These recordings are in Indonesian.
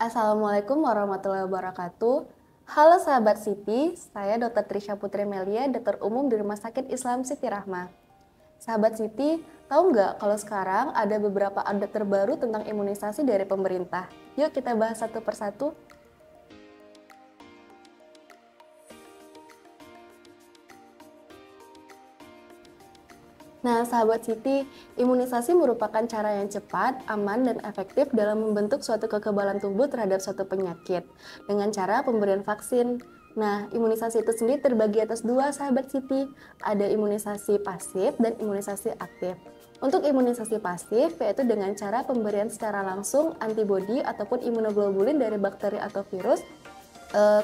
Assalamualaikum warahmatullahi wabarakatuh. Halo sahabat Siti, saya Dr. Trisha Putri Melia, dokter umum di Rumah Sakit Islam Siti Rahmah. Sahabat Siti, tahu nggak kalau sekarang ada beberapa update terbaru tentang imunisasi dari pemerintah? Yuk kita bahas satu persatu. Nah, sahabat Siti, imunisasi merupakan cara yang cepat, aman, dan efektif dalam membentuk suatu kekebalan tubuh terhadap suatu penyakit dengan cara pemberian vaksin. Nah, imunisasi itu sendiri terbagi atas dua, sahabat Siti. Ada imunisasi pasif dan imunisasi aktif. Untuk imunisasi pasif, yaitu dengan cara pemberian secara langsung antibodi ataupun imunoglobulin dari bakteri atau virus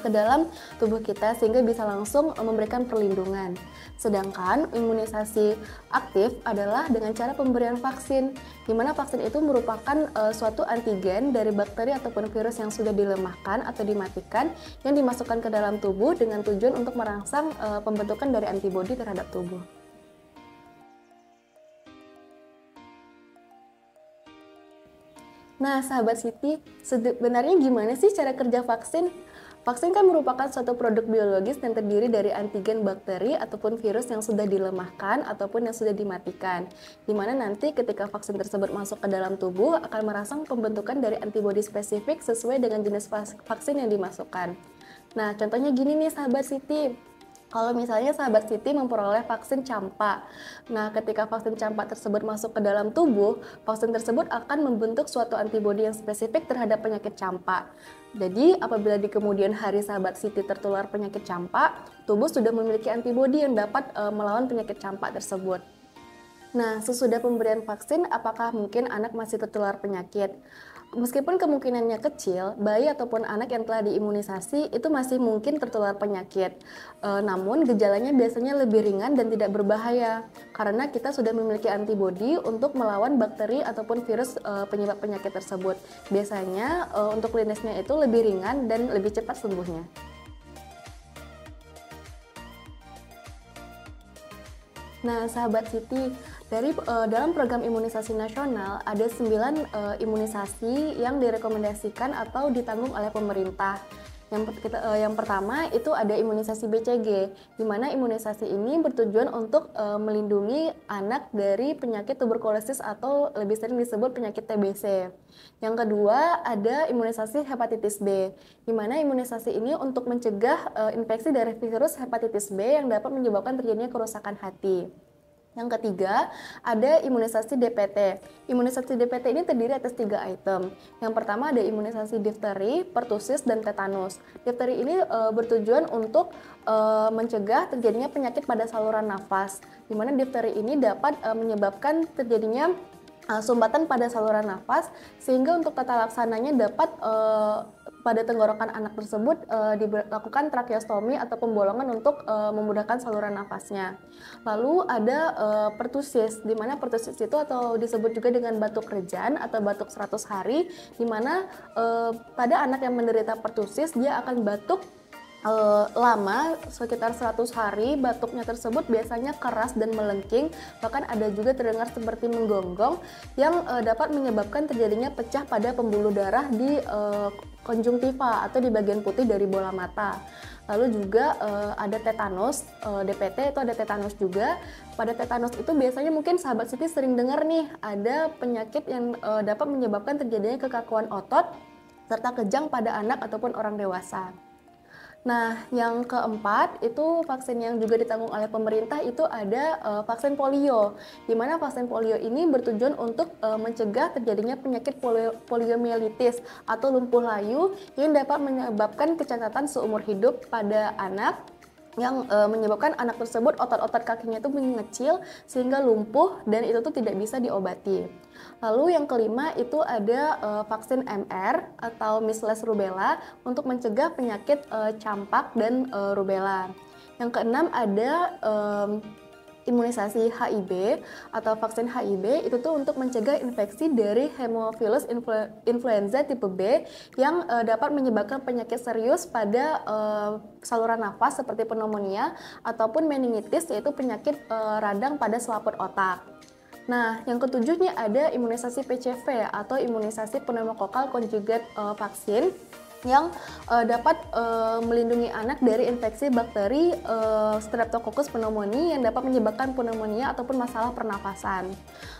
ke dalam tubuh kita sehingga bisa langsung memberikan perlindungan. Sedangkan imunisasi aktif adalah dengan cara pemberian vaksin, di mana vaksin itu merupakan suatu antigen dari bakteri ataupun virus yang sudah dilemahkan atau dimatikan yang dimasukkan ke dalam tubuh dengan tujuan untuk merangsang pembentukan dari antibodi terhadap tubuh. Nah, sahabat Siti, sebenarnya gimana sih cara kerja vaksin? Vaksin kan merupakan suatu produk biologis yang terdiri dari antigen bakteri ataupun virus yang sudah dilemahkan ataupun yang sudah dimatikan. Di mana nanti ketika vaksin tersebut masuk ke dalam tubuh akan merangsang pembentukan dari antibodi spesifik sesuai dengan jenis vaksin yang dimasukkan. Nah, contohnya gini nih sahabat Siti. Kalau misalnya sahabat Siti memperoleh vaksin campak, nah ketika vaksin campak tersebut masuk ke dalam tubuh, vaksin tersebut akan membentuk suatu antibodi yang spesifik terhadap penyakit campak. Jadi apabila di kemudian hari sahabat Siti tertular penyakit campak, tubuh sudah memiliki antibodi yang dapat melawan penyakit campak tersebut. Nah, sesudah pemberian vaksin, apakah mungkin anak masih tertular penyakit? Meskipun kemungkinannya kecil, bayi ataupun anak yang telah diimunisasi itu masih mungkin tertular penyakit. Namun gejalanya biasanya lebih ringan dan tidak berbahaya karena kita sudah memiliki antibodi untuk melawan bakteri ataupun virus penyebab penyakit tersebut. Biasanya untuk klinisnya itu lebih ringan dan lebih cepat sembuhnya. Nah, sahabat Siti, dalam program imunisasi nasional ada 9 imunisasi yang direkomendasikan atau ditanggung oleh pemerintah. Yang pertama itu ada imunisasi BCG, di mana imunisasi ini bertujuan untuk melindungi anak dari penyakit tuberkulosis atau lebih sering disebut penyakit TBC. Yang kedua ada imunisasi hepatitis B, di mana imunisasi ini untuk mencegah infeksi dari virus hepatitis B yang dapat menyebabkan terjadinya kerusakan hati. Yang ketiga, ada imunisasi DPT. Imunisasi DPT ini terdiri atas 3 item. Yang pertama ada imunisasi difteri, pertusis, dan tetanus. Difteri ini bertujuan untuk mencegah terjadinya penyakit pada saluran nafas, di mana difteri ini dapat menyebabkan terjadinya sumbatan pada saluran nafas, sehingga untuk tata laksananya dapat pada tenggorokan anak tersebut dilakukan tracheostomi atau pembolongan untuk memudahkan saluran nafasnya. Lalu ada pertusis, di mana pertusis itu atau disebut juga dengan batuk rejan atau batuk 100 hari, di mana pada anak yang menderita pertusis dia akan batuk lama sekitar 100 hari. Batuknya tersebut biasanya keras dan melengking, bahkan ada juga terdengar seperti menggonggong yang dapat menyebabkan terjadinya pecah pada pembuluh darah di konjungtiva atau di bagian putih dari bola mata. Lalu juga ada tetanus, DPT itu ada tetanus juga. Pada tetanus itu biasanya mungkin sahabat Siti sering dengar nih, ada penyakit yang dapat menyebabkan terjadinya kekakuan otot serta kejang pada anak ataupun orang dewasa. Nah, yang keempat itu vaksin yang juga ditanggung oleh pemerintah itu ada vaksin polio, di mana vaksin polio ini bertujuan untuk mencegah terjadinya penyakit poliomielitis atau lumpuh layu yang dapat menyebabkan kecacatan seumur hidup pada anak, yang menyebabkan anak tersebut otot-otot kakinya itu mengecil sehingga lumpuh dan itu tuh tidak bisa diobati. Lalu yang kelima itu ada vaksin MR atau measles rubella untuk mencegah penyakit campak dan rubella. Yang keenam ada imunisasi HIB atau vaksin HIB, itu tuh untuk mencegah infeksi dari Haemophilus influenza tipe B yang dapat menyebabkan penyakit serius pada saluran nafas seperti pneumonia ataupun meningitis, yaitu penyakit radang pada selaput otak. Nah, yang ketujuhnya ada imunisasi PCV atau imunisasi pneumokokal konjugat vaksin yang dapat melindungi anak dari infeksi bakteri Streptococcus pneumoniae yang dapat menyebabkan pneumonia ataupun masalah pernafasan.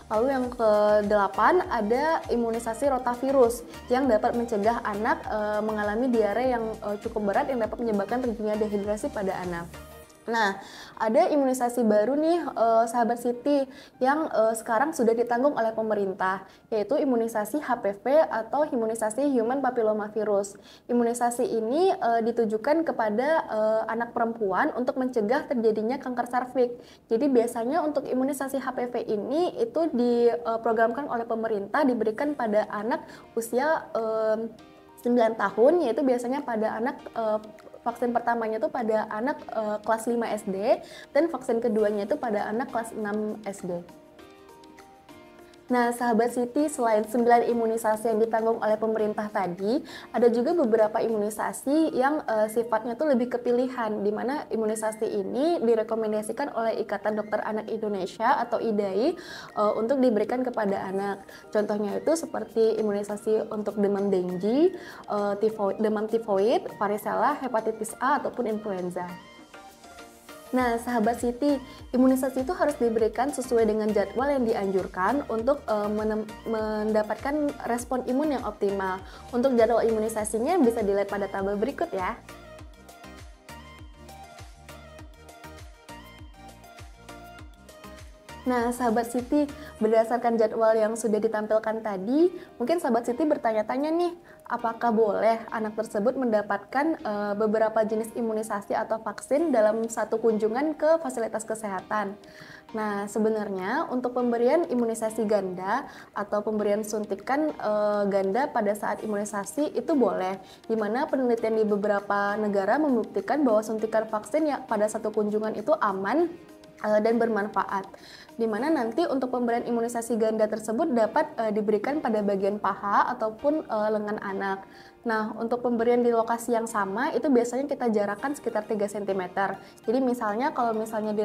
Lalu yang ke-8 ada imunisasi rotavirus yang dapat mencegah anak mengalami diare yang cukup berat yang dapat menyebabkan terjadinya dehidrasi pada anak. Nah, ada imunisasi baru nih, sahabat Siti, yang sekarang sudah ditanggung oleh pemerintah, yaitu imunisasi HPV atau imunisasi Human Papillomavirus. Imunisasi ini ditujukan kepada anak perempuan untuk mencegah terjadinya kanker serviks. Jadi biasanya untuk imunisasi HPV ini itu diprogramkan oleh pemerintah diberikan pada anak usia 9 tahun, yaitu biasanya pada anak vaksin pertamanya itu pada anak kelas 5 SD dan vaksin keduanya itu pada anak kelas 6 SD. Nah, sahabat Siti, selain 9 imunisasi yang ditanggung oleh pemerintah tadi, ada juga beberapa imunisasi yang sifatnya tuh lebih kepilihan, di mana imunisasi ini direkomendasikan oleh Ikatan Dokter Anak Indonesia atau IDAI untuk diberikan kepada anak. Contohnya itu seperti imunisasi untuk demam dengue, demam tifoid, varicella, hepatitis A, ataupun influenza. Nah, sahabat Siti, imunisasi itu harus diberikan sesuai dengan jadwal yang dianjurkan untuk mendapatkan respon imun yang optimal. Untuk jadwal imunisasinya bisa dilihat pada tabel berikut ya. Nah, sahabat Siti, berdasarkan jadwal yang sudah ditampilkan tadi, mungkin sahabat Siti bertanya-tanya nih, apakah boleh anak tersebut mendapatkan beberapa jenis imunisasi atau vaksin dalam satu kunjungan ke fasilitas kesehatan? Nah, sebenarnya untuk pemberian imunisasi ganda atau pemberian suntikan ganda pada saat imunisasi itu boleh, di mana penelitian di beberapa negara membuktikan bahwa suntikan vaksin yang pada satu kunjungan itu aman dan bermanfaat, di mana nanti untuk pemberian imunisasi ganda tersebut dapat diberikan pada bagian paha ataupun lengan anak. Nah, untuk pemberian di lokasi yang sama itu biasanya kita jarakkan sekitar 3 cm. Jadi misalnya kalau misalnya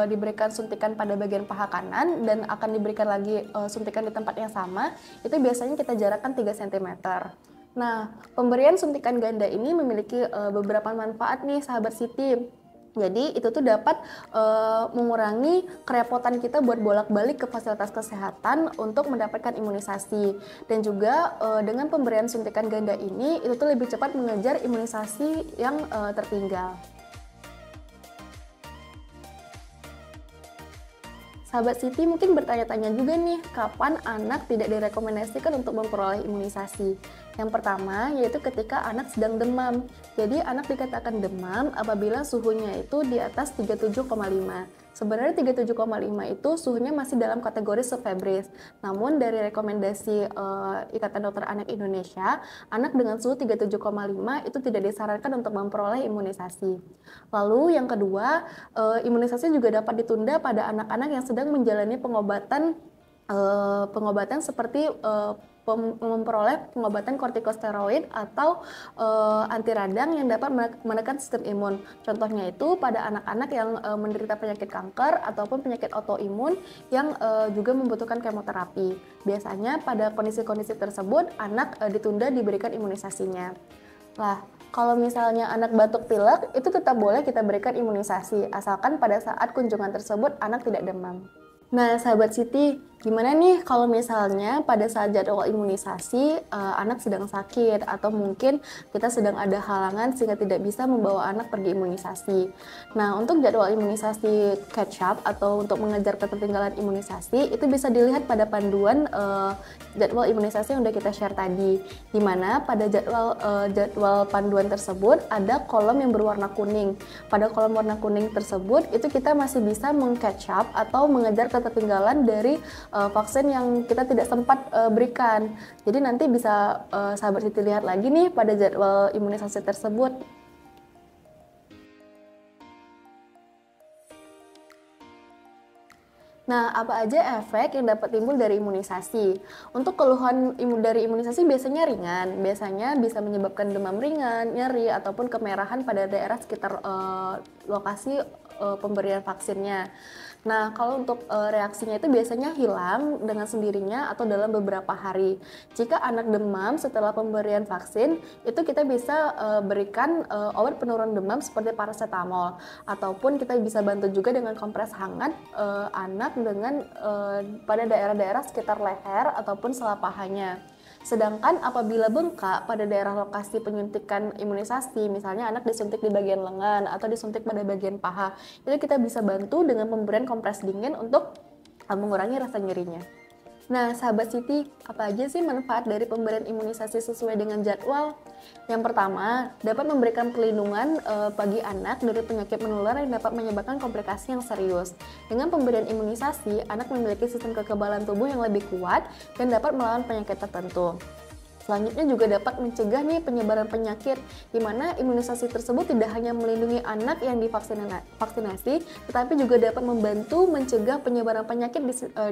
diberikan suntikan pada bagian paha kanan dan akan diberikan lagi suntikan di tempat yang sama, itu biasanya kita jarakkan 3 cm. Nah, pemberian suntikan ganda ini memiliki beberapa manfaat nih sahabat Siti. Jadi itu tuh dapat mengurangi kerepotan kita buat bolak-balik ke fasilitas kesehatan untuk mendapatkan imunisasi. Dan juga dengan pemberian suntikan ganda ini itu tuh lebih cepat mengejar imunisasi yang tertinggal. Sahabat Siti mungkin bertanya-tanya juga nih, kapan anak tidak direkomendasikan untuk memperoleh imunisasi? Yang pertama yaitu ketika anak sedang demam. Jadi anak dikatakan demam apabila suhunya itu di atas 37,5. Sebenarnya 37,5 itu suhunya masih dalam kategori subfebris. Namun dari rekomendasi Ikatan Dokter Anak Indonesia, anak dengan suhu 37,5 itu tidak disarankan untuk memperoleh imunisasi. Lalu yang kedua, imunisasi juga dapat ditunda pada anak-anak yang sedang menjalani pengobatan seperti memperoleh pengobatan kortikosteroid atau anti radang yang dapat menekan sistem imun. Contohnya itu pada anak-anak yang menderita penyakit kanker ataupun penyakit autoimun yang juga membutuhkan kemoterapi. Biasanya pada kondisi-kondisi tersebut anak ditunda diberikan imunisasinya. Lah, kalau misalnya anak batuk pilek itu tetap boleh kita berikan imunisasi asalkan pada saat kunjungan tersebut anak tidak demam. Nah, sahabat Siti, gimana nih kalau misalnya pada saat jadwal imunisasi anak sedang sakit atau mungkin kita sedang ada halangan sehingga tidak bisa membawa anak pergi imunisasi. Nah, untuk jadwal imunisasi catch up atau untuk mengejar ketertinggalan imunisasi itu bisa dilihat pada panduan jadwal imunisasi yang udah kita share tadi, di mana pada jadwal panduan tersebut ada kolom yang berwarna kuning. Pada kolom warna kuning tersebut itu kita masih bisa meng-catch up atau mengejar ketertinggalan dari vaksin yang kita tidak sempat berikan. Jadi nanti bisa sahabat Siti lihat lagi nih pada jadwal imunisasi tersebut. Nah, apa aja efek yang dapat timbul dari imunisasi? Untuk keluhan dari imunisasi biasanya ringan, biasanya bisa menyebabkan demam ringan, nyeri, ataupun kemerahan pada daerah sekitar lokasi pemberian vaksinnya. Nah, kalau untuk reaksinya itu biasanya hilang dengan sendirinya atau dalam beberapa hari. Jika anak demam setelah pemberian vaksin, itu kita bisa berikan obat penurun demam seperti paracetamol, ataupun kita bisa bantu juga dengan kompres hangat anak dengan pada daerah-daerah sekitar leher ataupun sela pahanya. Sedangkan apabila bengkak pada daerah lokasi penyuntikan imunisasi, misalnya anak disuntik di bagian lengan atau disuntik pada bagian paha, itu kita bisa bantu dengan pemberian kompres dingin untuk mengurangi rasa nyerinya. Nah, sahabat Siti, apa aja sih manfaat dari pemberian imunisasi sesuai dengan jadwal? Yang pertama, dapat memberikan perlindungan bagi anak dari penyakit menular yang dapat menyebabkan komplikasi yang serius. Dengan pemberian imunisasi, anak memiliki sistem kekebalan tubuh yang lebih kuat dan dapat melawan penyakit tertentu. Selanjutnya juga dapat mencegah nih penyebaran penyakit, di mana imunisasi tersebut tidak hanya melindungi anak yang divaksinasi, tetapi juga dapat membantu mencegah penyebaran penyakit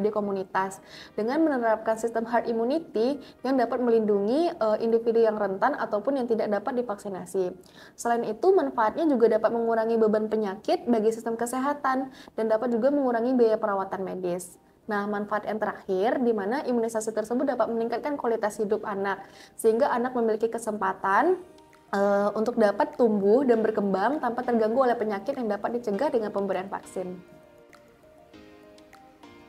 di komunitas dengan menerapkan sistem herd immunity yang dapat melindungi individu yang rentan ataupun yang tidak dapat divaksinasi. Selain itu, manfaatnya juga dapat mengurangi beban penyakit bagi sistem kesehatan dan dapat juga mengurangi biaya perawatan medis. Nah, manfaat yang terakhir, di mana imunisasi tersebut dapat meningkatkan kualitas hidup anak, sehingga anak memiliki kesempatan untuk dapat tumbuh dan berkembang tanpa terganggu oleh penyakit yang dapat dicegah dengan pemberian vaksin.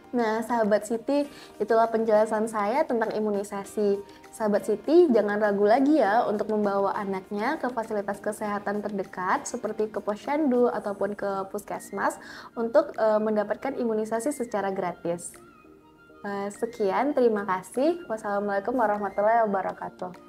Nah, sahabat Siti, itulah penjelasan saya tentang imunisasi. Sahabat Siti, jangan ragu lagi ya untuk membawa anaknya ke fasilitas kesehatan terdekat seperti ke posyandu ataupun ke puskesmas untuk mendapatkan imunisasi secara gratis. Sekian, terima kasih. Wassalamualaikum warahmatullahi wabarakatuh.